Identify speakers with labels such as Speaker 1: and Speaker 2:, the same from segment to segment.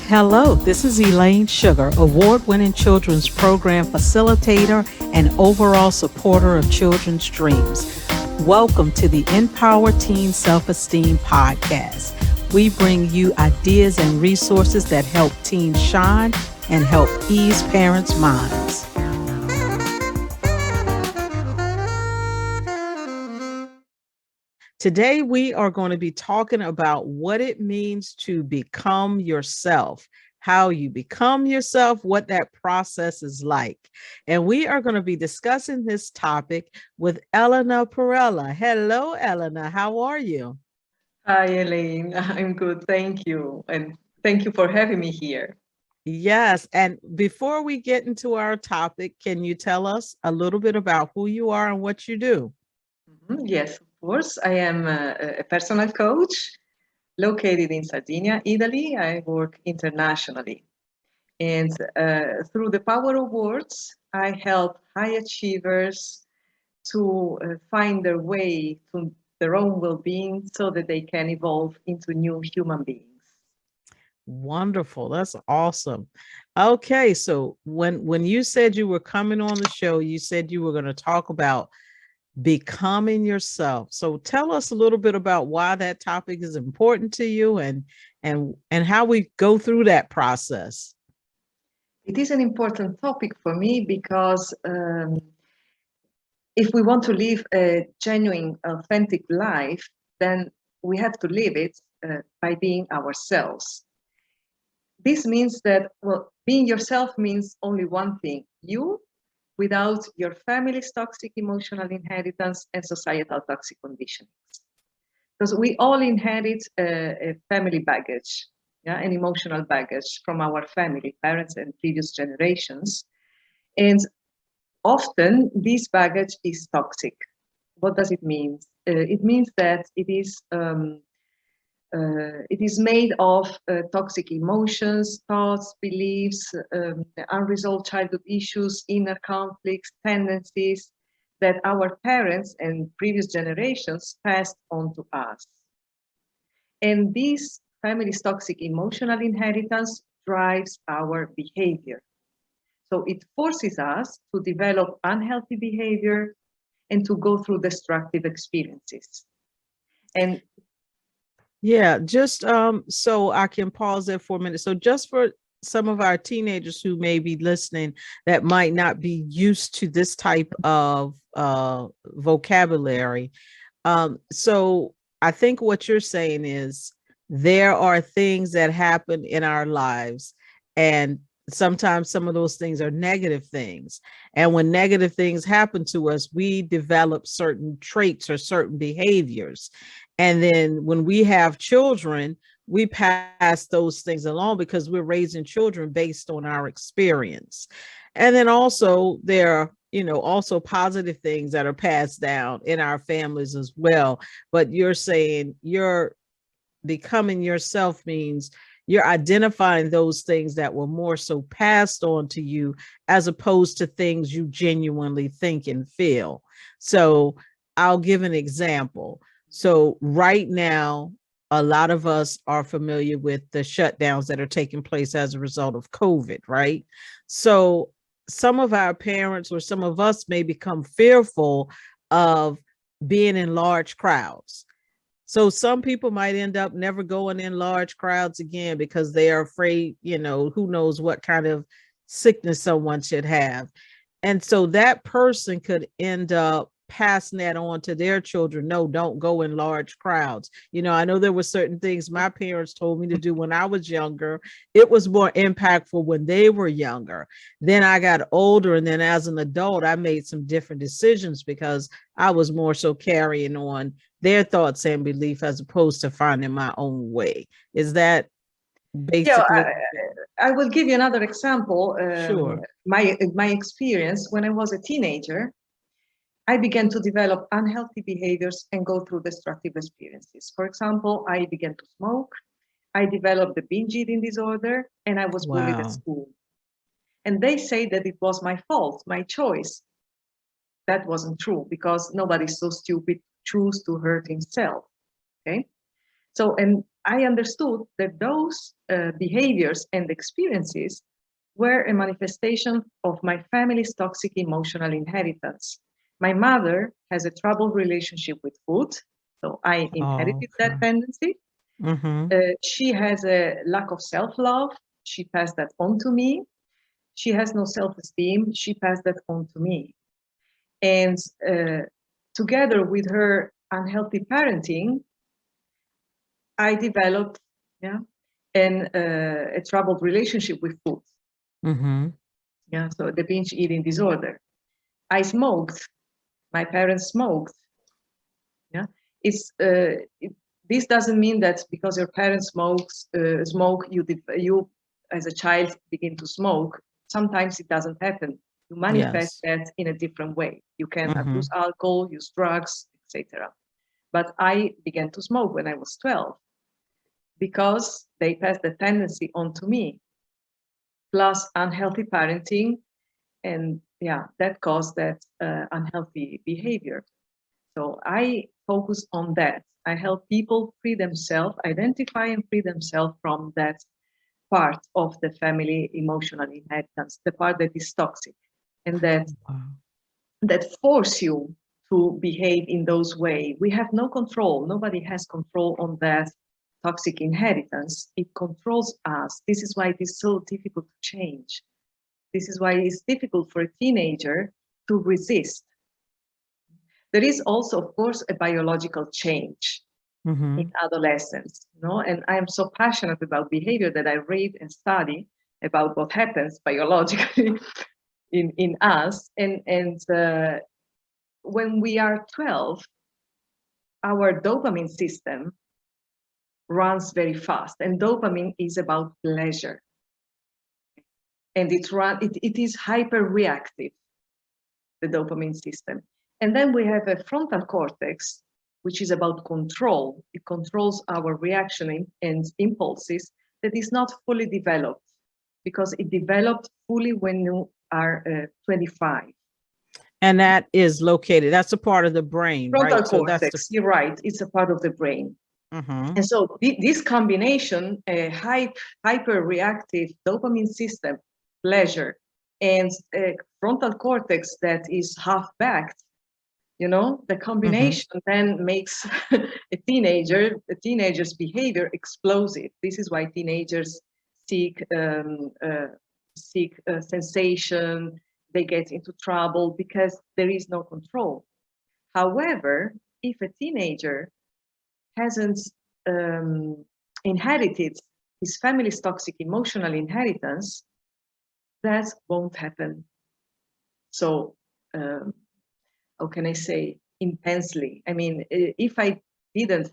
Speaker 1: Hello, this is Elaine Sugar, award-winning children's program facilitator and overall supporter of children's dreams. Welcome to the Empower Teen Self-Esteem Podcast. We bring you ideas and resources that help teens shine and help ease parents' minds. Today, we are going to be talking about what it means to become yourself, how you become yourself, what that process is like. And we are going to be discussing this topic with Elena Perella. Hello, Elena. How are you?
Speaker 2: Hi, Elaine. I'm good. Thank you. And thank you for having me here.
Speaker 1: Yes. And before we get into our topic, can you tell us a little bit about who you are and what you do?
Speaker 2: Yes, of course. I am a personal coach located in Sardinia, Italy. I work internationally. And through the power of words, I help high achievers to find their way to their own well being so that they can evolve into new human beings.
Speaker 1: Wonderful. That's awesome. Okay, so when you said you were coming on the show, you said you were going to talk about becoming yourself. So tell us a little bit about why that topic is important to you and how we go through that process.
Speaker 2: It is an important topic for me because if we want to live a genuine, authentic life, then we have to live it by being ourselves. This means that, well, being yourself means only one thing: you, without your family's toxic emotional inheritance and societal toxic conditionings. Because we all inherit a family baggage, yeah, an emotional baggage from our family, parents, and previous generations. And often this baggage is toxic. What does it mean? It means that it is made of toxic emotions, thoughts, beliefs, unresolved childhood issues, inner conflicts, tendencies that our parents and previous generations passed on to us. And this family's toxic emotional inheritance drives our behavior. So it forces us to develop unhealthy behavior and to go through destructive experiences. And
Speaker 1: Yeah, just so I can pause there for a minute. So just for some of our teenagers who may be listening that might not be used to this type of vocabulary. So I think what you're saying is there are things that happen in our lives, and sometimes some of those things are negative things. And when negative things happen to us, we develop certain traits or certain behaviors. And then when we have children, we pass those things along because we're raising children based on our experience. And then also there are, also positive things that are passed down in our families as well. But you're saying you're becoming yourself means you're identifying those things that were more so passed on to you as opposed to things you genuinely think and feel. So I'll give an example. So right now, a lot of us are familiar with the shutdowns that are taking place as a result of COVID, right? So some of our parents or some of us may become fearful of being in large crowds. So some people might end up never going in large crowds again because they are afraid, who knows what kind of sickness someone should have. And so that person could end up passing that on to their children. No, don't go in large crowds. I know there were certain things my parents told me to do when I was younger. It was more impactful when they were younger. Then I got older, and then as an adult, I made some different decisions because I was more so carrying on their thoughts and belief as opposed to finding my own way. Is that
Speaker 2: yeah,
Speaker 1: basically?
Speaker 2: I will give you another example.
Speaker 1: Sure.
Speaker 2: My experience when I was a teenager, I began to develop unhealthy behaviors and go through destructive experiences. For example, I began to smoke, I developed the binge eating disorder, and I was bullied at
Speaker 1: Wow.
Speaker 2: school. And they say that it was my fault, my choice. That wasn't true because nobody's so stupid choose to hurt himself. Okay. So, and I understood that those behaviors and experiences were a manifestation of my family's toxic emotional inheritance. My mother has a troubled relationship with food, so I
Speaker 1: Oh,
Speaker 2: inherited that tendency.
Speaker 1: mm-hmm.
Speaker 2: She has a lack of self-love. She passed that on to me. She has no self-esteem. She passed that on to me. And together with her unhealthy parenting, I developed a troubled relationship with food.
Speaker 1: Mm-hmm.
Speaker 2: Yeah, so the binge eating disorder. I smoked. My parents smoked. Yeah, it's this doesn't mean that because your parents smoke, you as a child begin to smoke. Sometimes it doesn't happen. You manifest
Speaker 1: Yes.
Speaker 2: that in a different way. You can
Speaker 1: Mm-hmm.
Speaker 2: abuse alcohol, use drugs, etc. But I began to smoke when I was 12 because they passed the tendency on to me, plus unhealthy parenting, and that caused that unhealthy behavior. So I focus on that. I help people free themselves, identify and free themselves from that part of the family emotional inheritance, the part that is toxic and
Speaker 1: Wow.
Speaker 2: that force you to behave in those ways. We have no control. Nobody has control on that toxic inheritance. It controls us. This is why it is so difficult to change. This is why it's difficult for a teenager to resist. There is also, of course, a biological change
Speaker 1: Mm-hmm.
Speaker 2: in adolescence, and I am so passionate about behavior that I read and study about what happens biologically in us. And when we are 12, our dopamine system runs very fast, and dopamine is about pleasure, and it is hyper reactive, the dopamine system. And then we have a frontal cortex, which is about control. It controls our reaction and impulses, that is not fully developed, because it developed fully when you are 25.
Speaker 1: And that is located, that's a part of the brain,
Speaker 2: Frontal
Speaker 1: right? So that's the
Speaker 2: cortex, you're right, it's a part of the brain.
Speaker 1: mm-hmm.
Speaker 2: And so this combination, a hyper reactive dopamine system, pleasure, and a frontal cortex that is half backed, the combination then makes a teenager's behavior explosive. This is why teenagers seek sensation. They get into trouble because there is no control. However, if a teenager hasn't inherited his family's toxic emotional inheritance, that won't happen. So how can I say, intensely? I mean, if I didn't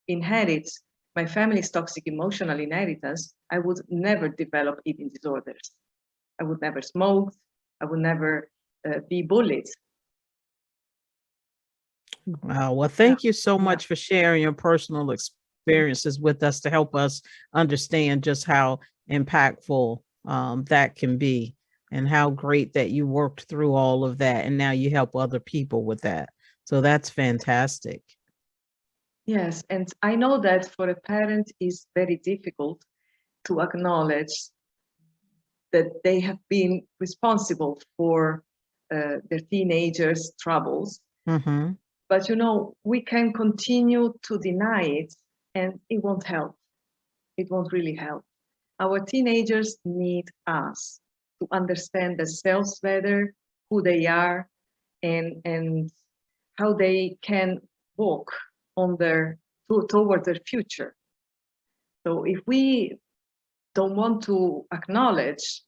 Speaker 2: inherit my family's toxic emotional inheritance, I would never develop eating disorders. I would never smoke. I would never be bullied.
Speaker 1: Wow. Well, thank you so much for sharing your personal experiences with us to help us understand just how impactful that can be, and how great that you worked through all of that. And now you help other people with that. So that's fantastic.
Speaker 2: Yes. And I know that for a parent it's very difficult to acknowledge that they have been responsible for their teenagers' troubles.
Speaker 1: Mm-hmm.
Speaker 2: But we can continue to deny it, and it won't help. It won't really help. Our teenagers need us to understand themselves better, who they are, and how they can walk on toward their future. So if we don't want to acknowledge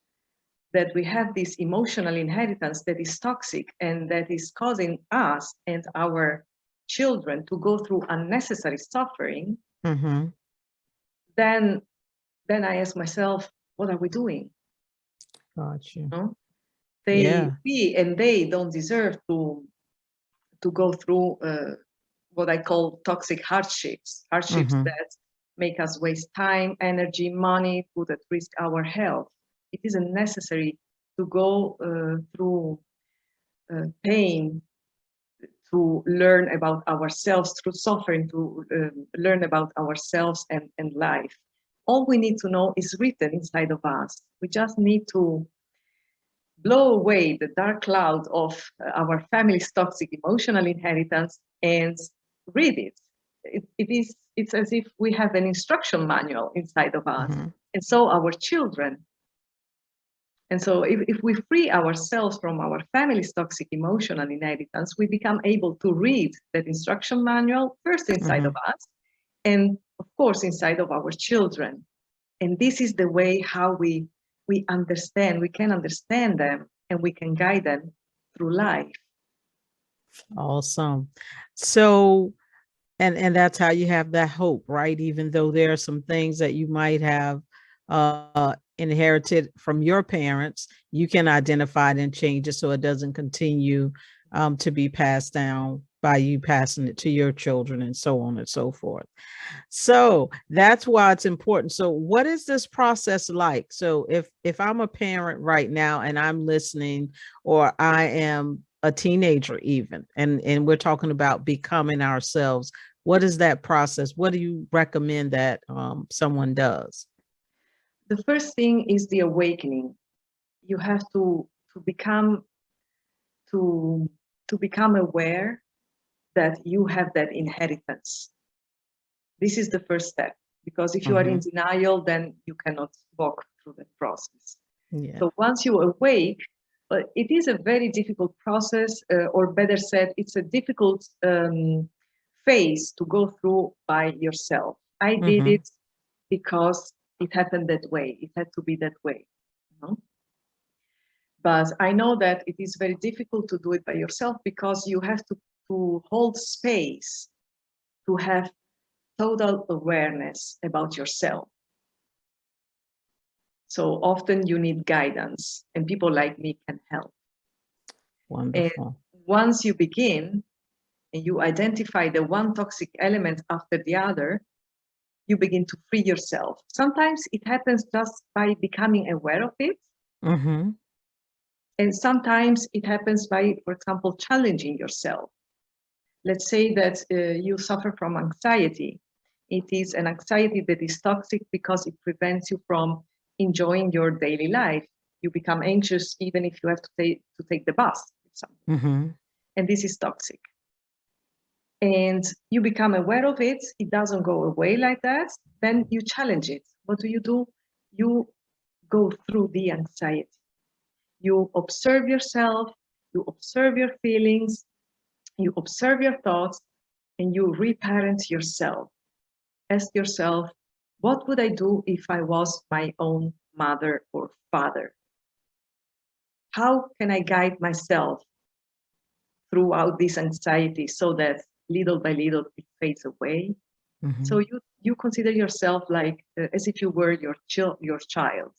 Speaker 2: that we have this emotional inheritance that is toxic and that is causing us and our children to go through unnecessary suffering,
Speaker 1: Mm-hmm.
Speaker 2: then I ask myself, what are we doing?
Speaker 1: Got you.
Speaker 2: They don't deserve to go through what I call toxic hardships that make us waste time, energy, money, put at risk our health. It isn't necessary to go through pain to learn about ourselves through suffering, to learn about ourselves and life. All we need to know is written inside of us. We just need to blow away the dark cloud of our family's toxic emotional inheritance and read it. It's as if we have an instruction manual inside of us, and so our children. And so if we free ourselves from our family's toxic emotional inheritance, we become able to read that instruction manual first inside of us, and of course inside of our children. And this is the way how we understand, we can understand them, and we can guide them through life.
Speaker 1: Awesome. So, and that's how you have that hope, right? Even though there are some things that you might have inherited from your parents, you can identify it and change it so it doesn't continue to be passed down by you passing it to your children and so on and so forth. So that's why it's important. So what is this process like? So if I'm a parent right now and I'm listening, or I am a teenager even, and we're talking about becoming ourselves, what is that process? What do you recommend that someone does?
Speaker 2: The first thing is the awakening. You have to become aware that you have that inheritance. This is the first step, because if you are in denial, then you cannot walk through the process.
Speaker 1: Yeah.
Speaker 2: So once you awake, it is a very difficult process, or better said, it's a difficult phase to go through by yourself. I did it because it happened that way. It had to be that way. You know? But I know that it is very difficult to do it by yourself, because you have to hold space, to have total awareness about yourself. So often you need guidance, and people like me can help.
Speaker 1: Wonderful.
Speaker 2: And once you begin and you identify the one toxic element after the other, you begin to free yourself. Sometimes it happens just by becoming aware of it. And sometimes it happens by, for example, challenging yourself. Let's say that you suffer from anxiety. It is an anxiety that is toxic because it prevents you from enjoying your daily life. You become anxious even if you have to take the bus. And this is toxic. And you become aware of it. It doesn't go away like that. Then you challenge it. What do? You go through the anxiety. You observe yourself, you observe your feelings, you observe your thoughts, and you reparent yourself. Ask yourself, what would I do if I was my own mother or father? How can I guide myself throughout this anxiety so that little by little it fades away? So you consider yourself like as if you were your child.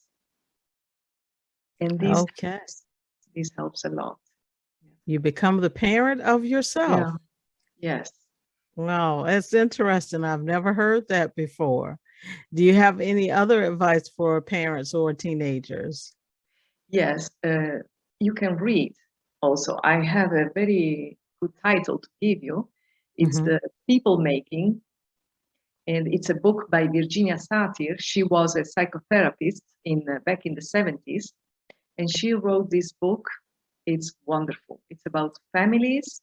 Speaker 2: And this helps a lot.
Speaker 1: You become the parent of yourself.
Speaker 2: Yeah. Yes.
Speaker 1: Wow, that's interesting. I've never heard that before. Do you have any other advice for parents or teenagers?
Speaker 2: Yes, you can read also. I have a very good title to give you. It's the People Making, and it's a book by Virginia Satir. She was a psychotherapist back in the 70s, and she wrote this book. It's wonderful. It's about families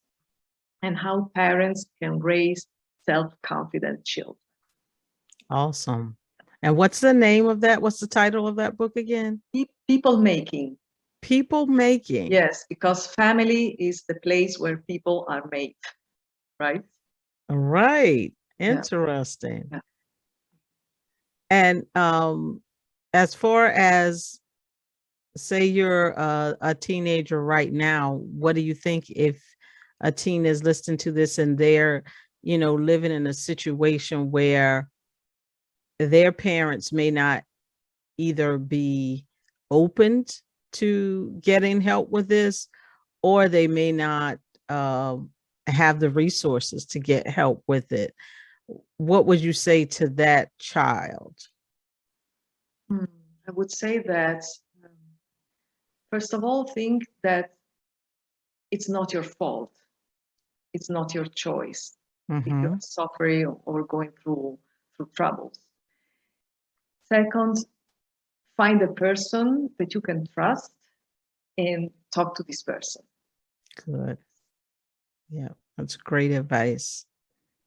Speaker 2: and how parents can raise self-confident children.
Speaker 1: Awesome. And what's the name of that? What's the title of that book again?
Speaker 2: People Making.
Speaker 1: People Making.
Speaker 2: Yes, because family is the place where people are made, right?
Speaker 1: Right. Interesting.
Speaker 2: Yeah.
Speaker 1: And as far as, say you're a teenager right now, what do you think if a teen is listening to this and they're, living in a situation where their parents may not either be open to getting help with this, or they may not have the resources to get help with it? What would you say to that child?
Speaker 2: I would say that, first of all, think that it's not your fault. It's not your choice if
Speaker 1: Mm-hmm.
Speaker 2: you're suffering or going through troubles. Second, find a person that you can trust and talk to this person.
Speaker 1: Good. Yeah, that's great advice.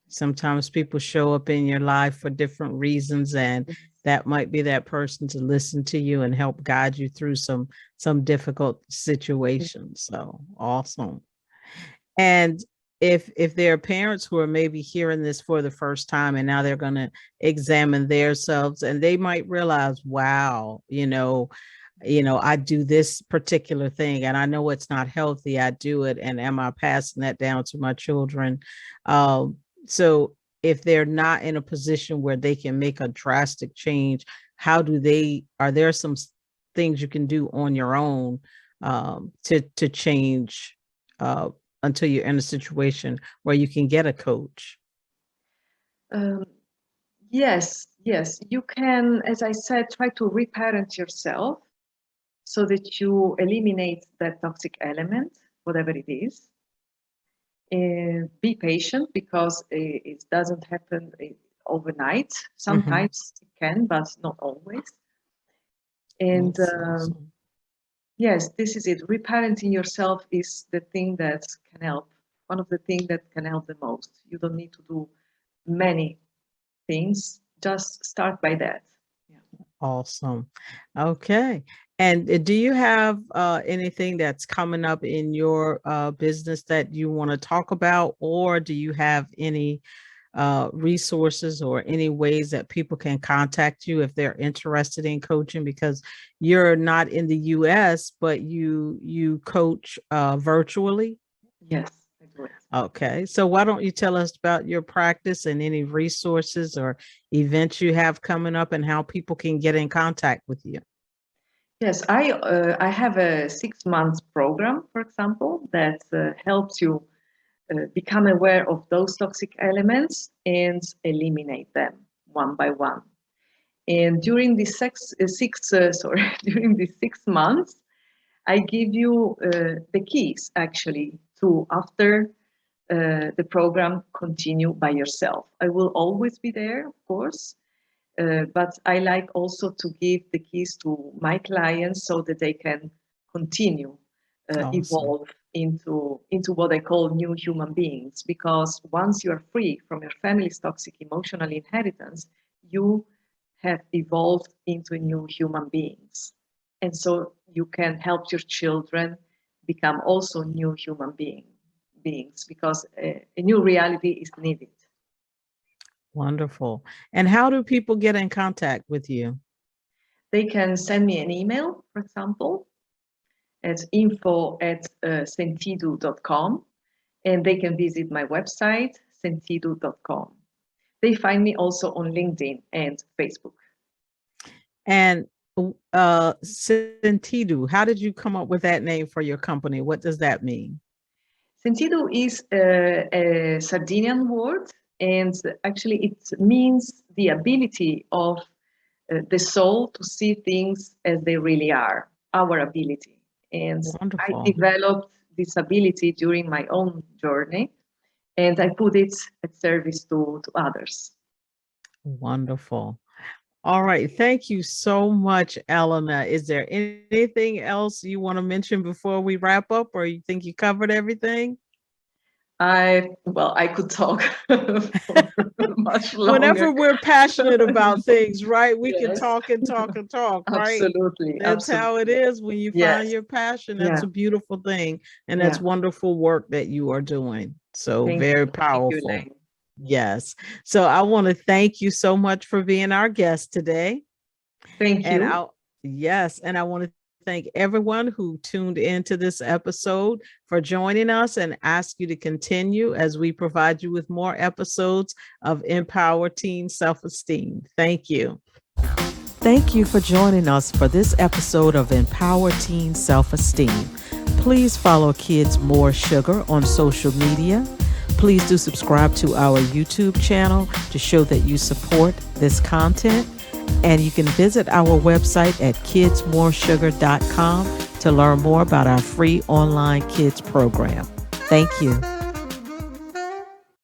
Speaker 1: Sometimes people show up in your life for different reasons, and that might be that person to listen to you and help guide you through some difficult situations. So awesome. And if there are parents who are maybe hearing this for the first time and now they're going to examine themselves, and they might realize, wow, I do this particular thing and I know it's not healthy. I do it. And am I passing that down to my children? So if they're not in a position where they can make a drastic change, are there some things you can do on your own to change until you're in a situation where you can get a coach?
Speaker 2: Um, yes, you can, as I said, try to reparent yourself so that you eliminate that toxic element, whatever it is. And be patient, because it doesn't happen overnight. Sometimes it can, but not always. And
Speaker 1: Awesome.
Speaker 2: yes, this is it. Reparenting yourself is the thing that can help. One of the things that can help the most. You don't need to do many things. Just start by that.
Speaker 1: Awesome. Okay. And do you have anything that's coming up in your business that you want to talk about, or do you have any resources or any ways that people can contact you if they're interested in coaching? Because you're not in the US, but you coach virtually.
Speaker 2: Yes, I do it.
Speaker 1: Okay. So why don't you tell us about your practice and any resources or events you have coming up and how people can get in contact with you?
Speaker 2: Yes, I have a 6 month program, for example, that helps you become aware of those toxic elements and eliminate them one by one. And during the during the 6 months, I give you the keys actually to, after the program, continue by yourself. I will always be there, of course, but I like also to give the keys to my clients so that they can continue
Speaker 1: Awesome.
Speaker 2: evolve into what I call new human beings. Because once you are free from your family's toxic emotional inheritance, you have evolved into new human beings, and so you can help your children become also new human beings, because a new reality is needed.
Speaker 1: Wonderful. And how do people get in contact with you?
Speaker 2: They can send me an email, for example, at info@sentidu.com, and they can visit my website, sentidu.com. They find me also on LinkedIn and Facebook.
Speaker 1: And Sentidu, how did you come up with that name for your company? What does that mean?
Speaker 2: Sentidu is a Sardinian word, and actually it means the ability of the soul to see things as they really are, our ability. And I
Speaker 1: Wonderful.
Speaker 2: developed this ability during my own journey, and I put it at service to others.
Speaker 1: Wonderful. All right. Thank you so much, Elena. Is there anything else you want to mention before we wrap up, or you think you covered everything?
Speaker 2: I could talk for much longer.
Speaker 1: Whenever we're passionate about things, right? We can
Speaker 2: Yes.
Speaker 1: talk and talk and talk, right?
Speaker 2: Absolutely.
Speaker 1: That's how it is when you
Speaker 2: Yes.
Speaker 1: find your passion. That's
Speaker 2: Yeah.
Speaker 1: a beautiful thing. And that's
Speaker 2: Yeah.
Speaker 1: wonderful work that you are doing. So
Speaker 2: Thank
Speaker 1: very
Speaker 2: you. Thank you,
Speaker 1: powerful.
Speaker 2: Elaine.
Speaker 1: Yes. So I want to thank you so much for being our guest today.
Speaker 2: Thank
Speaker 1: And
Speaker 2: you.
Speaker 1: and I want to thank everyone who tuned into this episode for joining us, and ask you to continue as we provide you with more episodes of Empower Teen Self-Esteem. Thank you. Thank you for joining us for this episode of Empower Teen Self-Esteem. Please follow Kids More Sugar on social media. Please do subscribe to our YouTube channel to show that you support this content. And you can visit our website at kidsmoresugar.com to learn more about our free online kids program. Thank you.